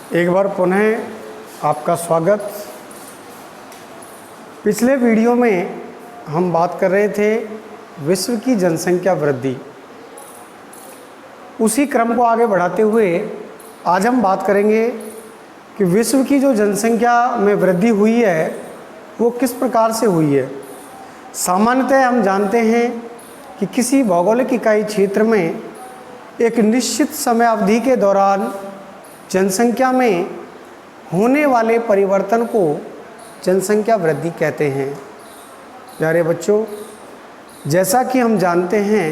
एक बार पुनः आपका स्वागत। पिछले वीडियो में हम बात कर रहे थे विश्व की जनसंख्या वृद्धि। उसी क्रम को आगे बढ़ाते हुए आज हम बात करेंगे कि विश्व की जो जनसंख्या में वृद्धि हुई है वो किस प्रकार से हुई है। सामान्यतः हम जानते हैं कि किसी भौगोलिक इकाई क्षेत्र में एक निश्चित समय अवधि के दौरान जनसंख्या में होने वाले परिवर्तन को जनसंख्या वृद्धि कहते हैं। प्यारे बच्चों, जैसा कि हम जानते हैं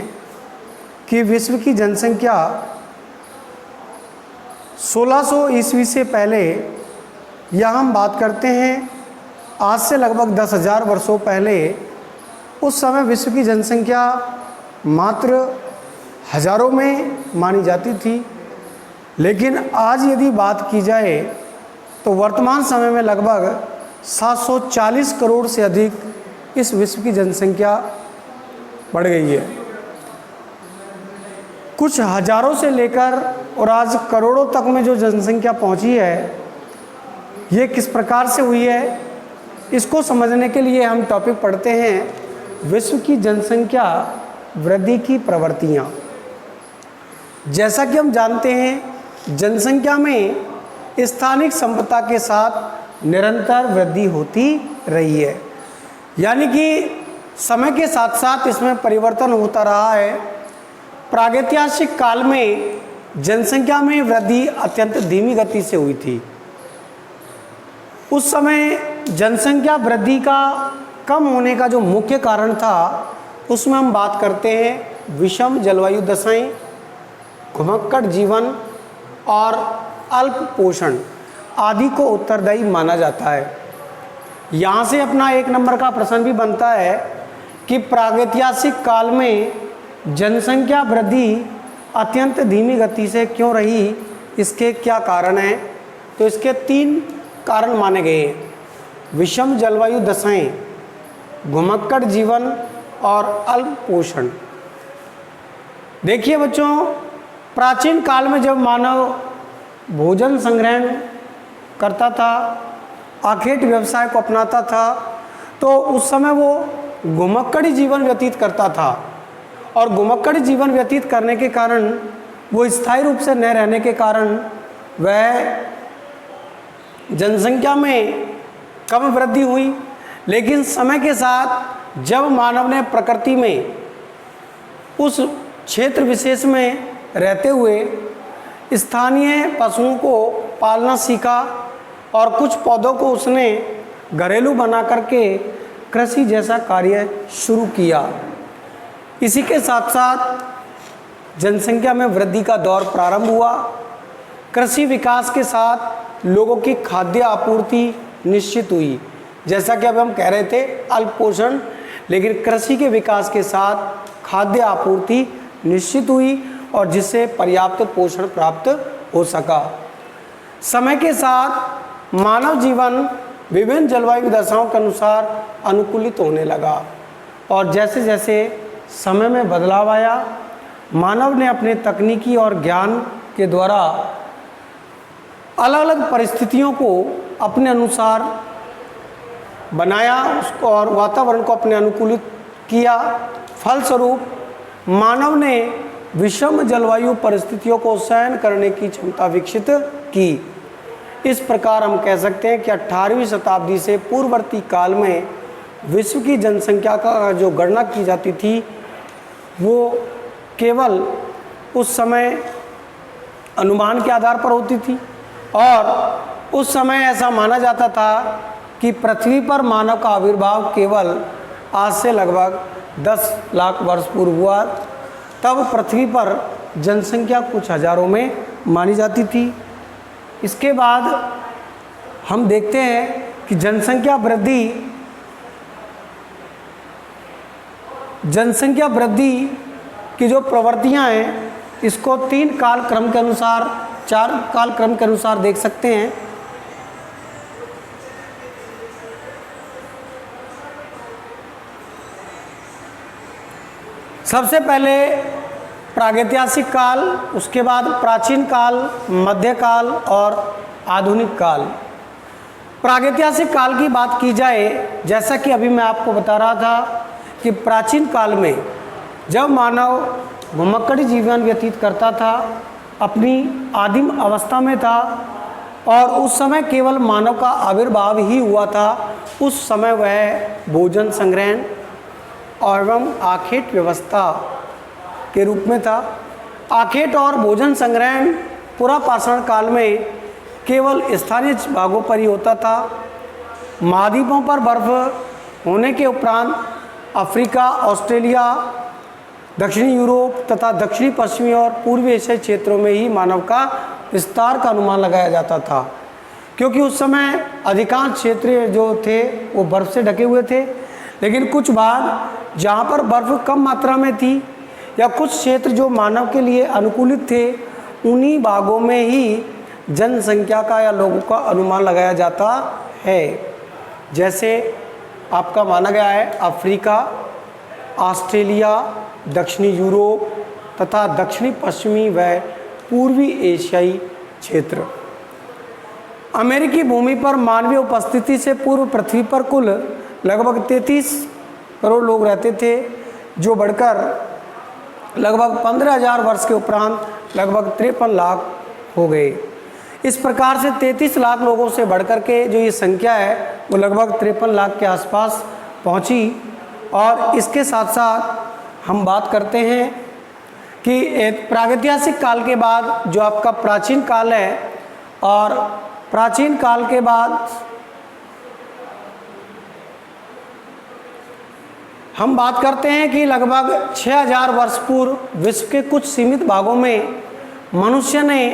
कि विश्व की जनसंख्या 1600 ईस्वी से पहले, या हम बात करते हैं आज से लगभग 10,000 वर्षों पहले, उस समय विश्व की जनसंख्या मात्र हज़ारों में मानी जाती थी। लेकिन आज यदि बात की जाए तो वर्तमान समय में लगभग 740 करोड़ से अधिक इस विश्व की जनसंख्या बढ़ गई है। कुछ हजारों से लेकर और आज करोड़ों तक में जो जनसंख्या पहुंची है, ये किस प्रकार से हुई है, इसको समझने के लिए हम टॉपिक पढ़ते हैं विश्व की जनसंख्या वृद्धि की प्रवृत्तियाँ। जैसा कि हम जानते हैं जनसंख्या में स्थानिक संपदा के साथ निरंतर वृद्धि होती रही है, यानी कि समय के साथ साथ इसमें परिवर्तन होता रहा है। प्रागैतिहासिक काल में जनसंख्या में वृद्धि अत्यंत धीमी गति से हुई थी। उस समय जनसंख्या वृद्धि का कम होने का जो मुख्य कारण था, उसमें हम बात करते हैं विषम जलवायु दशाएं, घुमक्कड़ जीवन और अल्प पोषण आदि को उत्तरदायी माना जाता है। यहाँ से अपना एक नंबर का प्रश्न भी बनता है कि प्रागैतिहासिक काल में जनसंख्या वृद्धि अत्यंत धीमी गति से क्यों रही, इसके क्या कारण हैं। तो इसके 3 कारण माने गए हैं: विषम जलवायु दशाएं, घुमक्कड़ जीवन और अल्प पोषण। देखिए बच्चों, प्राचीन काल में जब मानव भोजन संग्रहण करता था, आखेट व्यवसाय को अपनाता था, तो उस समय वो घुमक्कड़ी जीवन व्यतीत करता था। और घुमक्कड़ी जीवन व्यतीत करने के कारण, वो स्थायी रूप से न रहने के कारण, वह जनसंख्या में कम वृद्धि हुई। लेकिन समय के साथ जब मानव ने प्रकृति में उस क्षेत्र विशेष में रहते हुए स्थानीय पशुओं को पालना सीखा और कुछ पौधों को उसने घरेलू बना करके कृषि जैसा कार्य शुरू किया, इसी के साथ साथ जनसंख्या में वृद्धि का दौर प्रारंभ हुआ। कृषि विकास के साथ लोगों की खाद्य आपूर्ति निश्चित हुई। जैसा कि अब हम कह रहे थे अल्प पोषण, लेकिन कृषि के विकास के साथ खाद्य आपूर्ति निश्चित हुई और जिससे पर्याप्त पोषण प्राप्त हो सका। समय के साथ मानव जीवन विभिन्न जलवायु दशाओं के अनुसार अनुकूलित होने लगा और जैसे जैसे समय में बदलाव आया, मानव ने अपने तकनीकी और ज्ञान के द्वारा अलग अलग परिस्थितियों को अपने अनुसार बनाया उसको और वातावरण को अपने अनुकूलित किया। फलस्वरूप मानव ने विषम जलवायु परिस्थितियों को सहन करने की क्षमता विकसित की। इस प्रकार हम कह सकते हैं कि 18वीं शताब्दी से पूर्ववर्ती काल में विश्व की जनसंख्या का जो गणना की जाती थी, वो केवल उस समय अनुमान के आधार पर होती थी। और उस समय ऐसा माना जाता था कि पृथ्वी पर मानव का आविर्भाव केवल आज से लगभग 10 लाख वर्ष पूर्व हुआ। तब पृथ्वी पर जनसंख्या कुछ हजारों में मानी जाती थी। इसके बाद हम देखते हैं कि जनसंख्या वृद्धि की जो प्रवृत्तियां हैं, इसको 3 कालक्रम के अनुसार, 4 कालक्रम के अनुसार देख सकते हैं। सबसे पहले प्रागैतिहासिक काल, उसके बाद प्राचीन काल, मध्यकाल और आधुनिक काल। प्रागैतिहासिक काल की बात की जाए, जैसा कि अभी मैं आपको बता रहा था कि प्राचीन काल में जब मानव घुमक्कड़ी जीवन व्यतीत करता था, अपनी आदिम अवस्था में था और उस समय केवल मानव का आविर्भाव ही हुआ था, उस समय वह भोजन संग्रहण एवं आखेट व्यवस्था के रूप में था। आखेट और भोजन संग्रहण पुरापाषाण काल में केवल स्थानीय भागों पर ही होता था। महाद्वीपों पर बर्फ होने के उपरांत अफ्रीका, ऑस्ट्रेलिया, दक्षिणी यूरोप तथा दक्षिणी पश्चिमी और पूर्वी एशियाई क्षेत्रों में ही मानव का विस्तार का अनुमान लगाया जाता था, क्योंकि उस समय अधिकांश क्षेत्र जो थे वो बर्फ़ से ढके हुए थे। लेकिन कुछ भाग जहाँ पर बर्फ़ कम मात्रा में थी या कुछ क्षेत्र जो मानव के लिए अनुकूलित थे, उन्हीं भागों में ही जनसंख्या का या लोगों का अनुमान लगाया जाता है। जैसे आपका माना गया है अफ्रीका, ऑस्ट्रेलिया, दक्षिणी यूरोप तथा दक्षिणी पश्चिमी व पूर्वी एशियाई क्षेत्र। अमेरिकी भूमि पर मानवीय उपस्थिति से पूर्व पृथ्वी पर कुल लगभग 33 करोड़ लोग रहते थे, जो बढ़कर लगभग 15,000 वर्ष के उपरांत लगभग 53 लाख हो गए। इस प्रकार से 33 लाख लोगों से बढ़कर के जो ये संख्या है वो लगभग 53 लाख के आसपास पहुंची। और इसके साथ साथ हम बात करते हैं कि प्रागैतिहासिक काल के बाद जो आपका प्राचीन काल है, और प्राचीन काल के बाद हम बात करते हैं कि लगभग 6000 वर्ष पूर्व विश्व के कुछ सीमित भागों में मनुष्य ने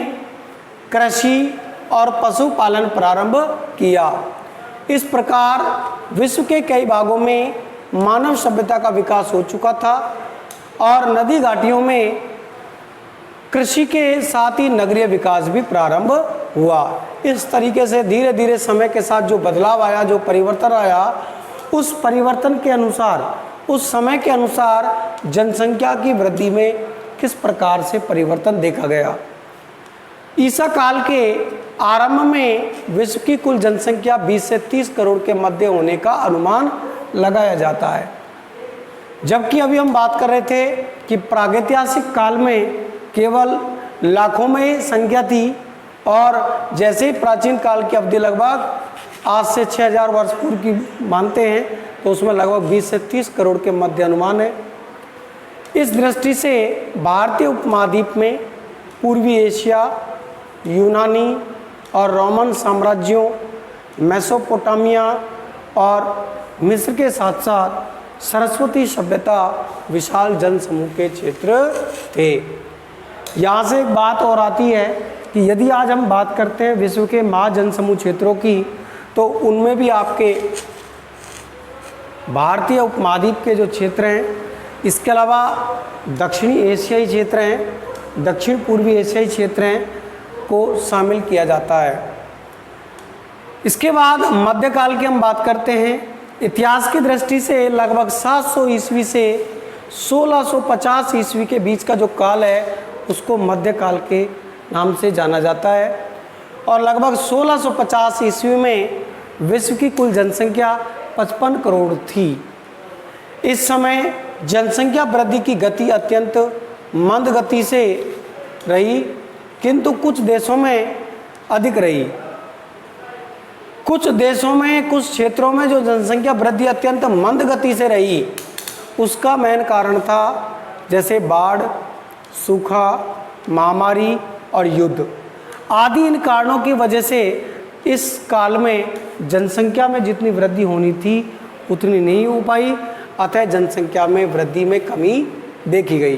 कृषि और पशुपालन प्रारंभ किया। इस प्रकार विश्व के कई भागों में मानव सभ्यता का विकास हो चुका था और नदी घाटियों में कृषि के साथ ही नगरीय विकास भी प्रारंभ हुआ। इस तरीके से धीरे धीरे समय के साथ जो बदलाव आया, जो परिवर्तन आया, उस परिवर्तन के अनुसार, उस समय के अनुसार जनसंख्या की वृद्धि में किस प्रकार से परिवर्तन देखा गया। ईसा काल के आरंभ में विश्व की कुल जनसंख्या 20 से 30 करोड़ के मध्य होने का अनुमान लगाया जाता है, जबकि अभी हम बात कर रहे थे कि प्रागैतिहासिक काल में केवल लाखों में संख्या थी, और जैसे ही प्राचीन काल की अवधि लगभग आज से 6000 वर्ष पूर्व की मानते हैं, तो उसमें लगभग 20 से 30 करोड़ के मध्य अनुमान है। इस दृष्टि से भारतीय उपमहाद्वीप में पूर्वी एशिया, यूनानी और रोमन साम्राज्यों, मेसोपोटामिया और मिस्र के साथ साथ सरस्वती सभ्यता विशाल जनसमूह के क्षेत्र थे। यहाँ से एक बात और आती है कि यदि आज हम बात करते हैं विश्व के महाजनसमूह क्षेत्रों की, तो उनमें भी आपके भारतीय उपमहाद्वीप के जो क्षेत्र हैं, इसके अलावा दक्षिणी एशियाई क्षेत्र हैं, दक्षिण पूर्वी एशियाई क्षेत्र हैं, को शामिल किया जाता है। इसके बाद मध्यकाल की हम बात करते हैं। इतिहास की दृष्टि से लगभग 700 ईस्वी से 1650 ईस्वी के बीच का जो काल है उसको मध्यकाल के नाम से जाना जाता है, और लगभग 1650 ईस्वी में विश्व की कुल जनसंख्या 55 करोड़ थी। इस समय जनसंख्या वृद्धि की गति अत्यंत मंद गति से रही, किंतु कुछ देशों में अधिक रही। कुछ देशों में, कुछ क्षेत्रों में जो जनसंख्या वृद्धि अत्यंत मंद गति से रही, उसका मेन कारण था जैसे बाढ़, सूखा, महामारी और युद्ध आदि। इन कारणों की वजह से इस काल में जनसंख्या में जितनी वृद्धि होनी थी उतनी नहीं हो पाई, अतः जनसंख्या में वृद्धि में कमी देखी गई।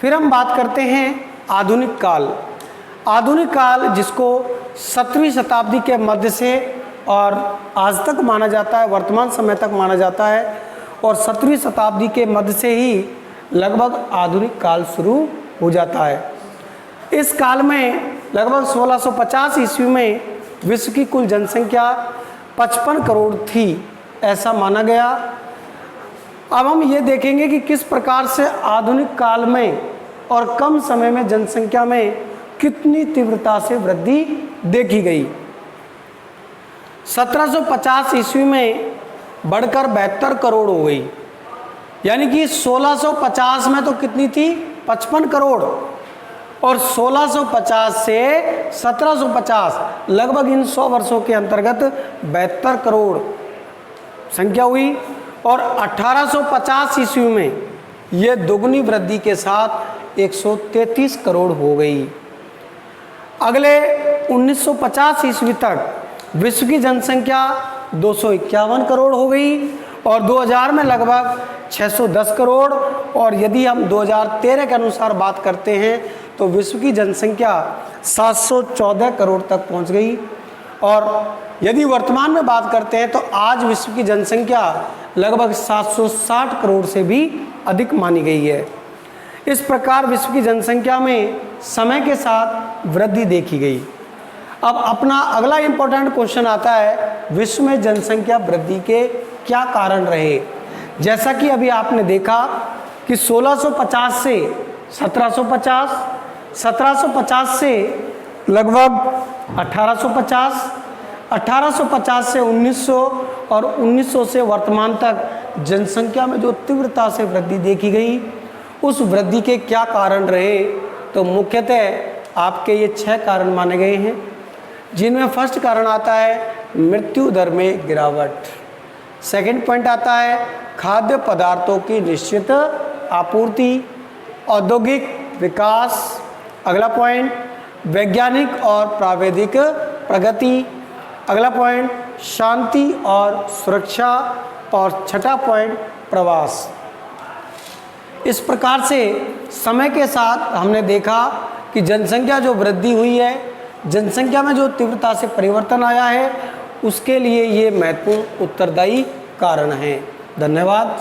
फिर हम बात करते हैं आधुनिक काल। आधुनिक काल जिसको 17वीं शताब्दी के मध्य से और आज तक माना जाता है, वर्तमान समय तक माना जाता है, और 17वीं शताब्दी के मध्य से ही लगभग आधुनिक काल शुरू हो जाता है। इस काल में लगभग 1650 ईस्वी में विश्व की कुल जनसंख्या 55 करोड़ थी, ऐसा माना गया। अब हम ये देखेंगे कि किस प्रकार से आधुनिक काल में और कम समय में जनसंख्या में कितनी तीव्रता से वृद्धि देखी गई। 1750 ईस्वी में बढ़कर 72 करोड़ हो गई, यानी कि 1650 में तो कितनी थी, 55 करोड़, और 1650 से 1750 लगभग इन 100 वर्षों के अंतर्गत 72 करोड़ संख्या हुई। और 1850 ईस्वी में ये दोगुनी वृद्धि के साथ 133 करोड़ हो गई। अगले 1950 ईस्वी तक विश्व की जनसंख्या 251 करोड़ हो गई और 2000 में लगभग 610 करोड़। और यदि हम 2013 के अनुसार बात करते हैं तो विश्व की जनसंख्या 714 करोड़ तक पहुंच गई। और यदि वर्तमान में बात करते हैं तो आज विश्व की जनसंख्या लगभग 760 करोड़ से भी अधिक मानी गई है। इस प्रकार विश्व की जनसंख्या में समय के साथ वृद्धि देखी गई। अब अपना अगला इंपॉर्टेंट क्वेश्चन आता है, विश्व में जनसंख्या वृद्धि के क्या कारण रहे। जैसा कि अभी आपने देखा कि 1650 से 1750, 1750 से लगभग 1850, 1850 से 1900 और 1900 से वर्तमान तक जनसंख्या में जो तीव्रता से वृद्धि देखी गई, उस वृद्धि के क्या कारण रहे। तो मुख्यतः आपके ये 6 कारण माने गए हैं, जिनमें फर्स्ट कारण आता है मृत्यु दर में गिरावट। सेकंड पॉइंट आता है खाद्य पदार्थों की निश्चित आपूर्ति, औद्योगिक विकास। अगला पॉइंट वैज्ञानिक और प्रावैधिक प्रगति। अगला पॉइंट शांति और सुरक्षा। और छठा पॉइंट प्रवास। इस प्रकार से समय के साथ हमने देखा कि जनसंख्या जो वृद्धि हुई है, जनसंख्या में जो तीव्रता से परिवर्तन आया है, उसके लिए ये महत्वपूर्ण उत्तरदायी कारण हैं। धन्यवाद।